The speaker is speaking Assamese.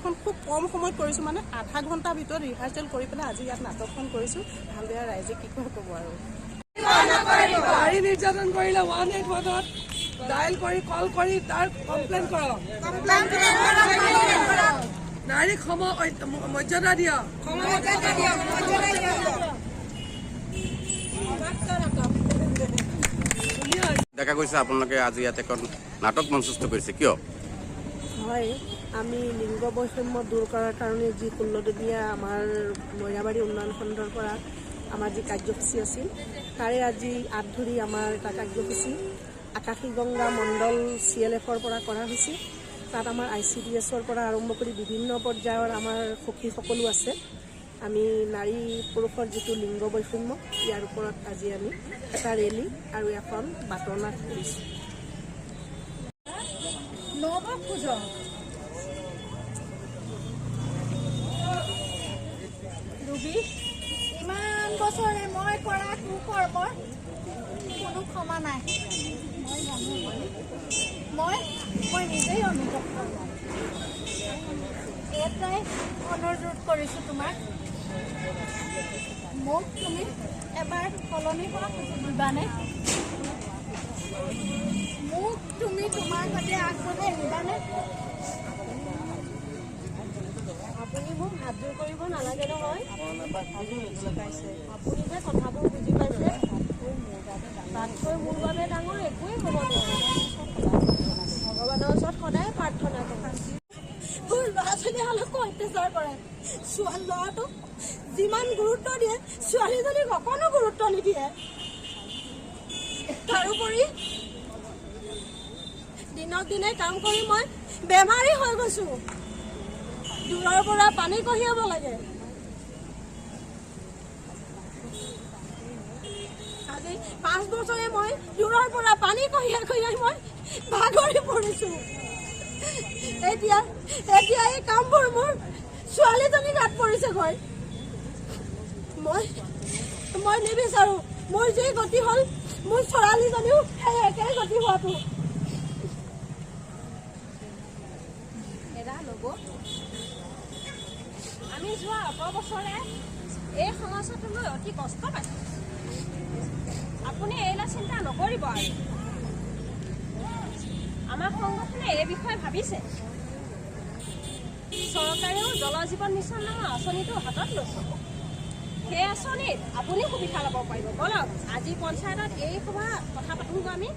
নাটকখন খুব কম সময়ত কৰিছোঁ, মানে আধা ঘণ্টাৰ ভিতৰত ৰিহাৰ্চেল কৰি পেলাই আজি ইয়াত নাটকখন কৰিছোঁ। ভাল বেয়া ৰাইজে কি ক'ব আৰু। নাৰী নিৰ্যাতন কৰিলে 181ত ডায়েল কৰি কল কৰি তাৰ কমপ্লেইন কৰক। নাৰীক মৰ্যাদা দিয়ক। দেখা গৈছে আপোনালোকে আজি ইয়াত এখন নাটক মঞ্চস্থ কৰিছে, কিয়? হয়, আমি লিংগ বৈষম্য দূৰ কৰাৰ কাৰণে যি 16দিনীয়া আমাৰ মইনাবাৰী উন্নয়ন খণ্ডৰ পৰা আমাৰ যি কাৰ্যসূচী আছিল, তাৰে আজি আঁত ধৰি আমাৰ এটা কাৰ্যসূচী আকাশী গংগা মণ্ডল CLFৰ পৰা কৰা হৈছে। তাত আমাৰ ICDSৰ পৰা আৰম্ভ কৰি বিভিন্ন পৰ্যায়ৰ আমাৰ সখী সকলো আছে। আমি নাৰী পুৰুষৰ যিটো লিংগ বৈষম্য, ইয়াৰ ওপৰত আজি আমি এটা ৰেলী আৰু এখন বাটৰ নাট কৰিছোঁ। ৰুবি, ইমান বছৰে মই কৰা কুকৰ্মৰ কোনো ক্ষমা নাই। মই নিজেই অনুভৱ কৰোঁ। এটাই অনুৰোধ কৰিছোঁ তোমাক, মোক তুমি এবাৰ সলনি হোৱা সুযোগ দিবানে? মোক তুমি তোমাৰ সৈতে আগবঢ়াই নিবানে? আপুনি মোক হাতযোৰ কৰিব নালাগে নহয়। আপুনি যে কথাবোৰ বুজি পাইছে, তাতকৈ মোৰ বাবে ডাঙৰ একোৱেই হ'ব নোৱাৰে। ভগৱানৰ ওচৰত সদায় প্ৰাৰ্থনা কৰোঁ। মোৰ ল'ৰা ছোৱালীসকলকো অত্যাচাৰ কৰে। ল'ৰাটোক যিমান গুৰুত্ব দিয়ে, ছোৱালীজনীক অকণো গুৰুত্ব নিদিয়ে। তাৰোপৰি দিনক দিনে কাম কৰি মই বেমাৰী হৈ গৈছোঁ। দূৰৰ পৰা পানী কঢ়িয়াব লাগে। আজি 5 বছৰে মই দূৰৰ পৰা পানী কঢ়িয়াই মই ভাগৰি পৰিছোঁ। এতিয়া এই কামবোৰ মোৰ ছোৱালীজনী গাত পৰিছেগৈ। মই নিবিচাৰোঁ মোৰ যি গতি হ'ল মোৰ ছোৱালীজনীও সেই একে গতি হোৱাটো। আমি যোৱা অপবছৰে এই সমস্যাটো লৈ অতি কষ্ট পাইছোঁ। আপুনি এইবিলাক চিন্তা নকৰিব আৰু। আমাৰ সংগঠনে এই বিষয়ে ভাবিছে। চৰকাৰেও জল জীৱন মিছন নামৰ আঁচনিটো হাতত লৈছে। সেই আঁচনিত আপুনি সুবিধা ল'ব পাৰিব। বলক আজি পঞ্চায়তত এই সভা কথা পাতোঁগৈ আমি।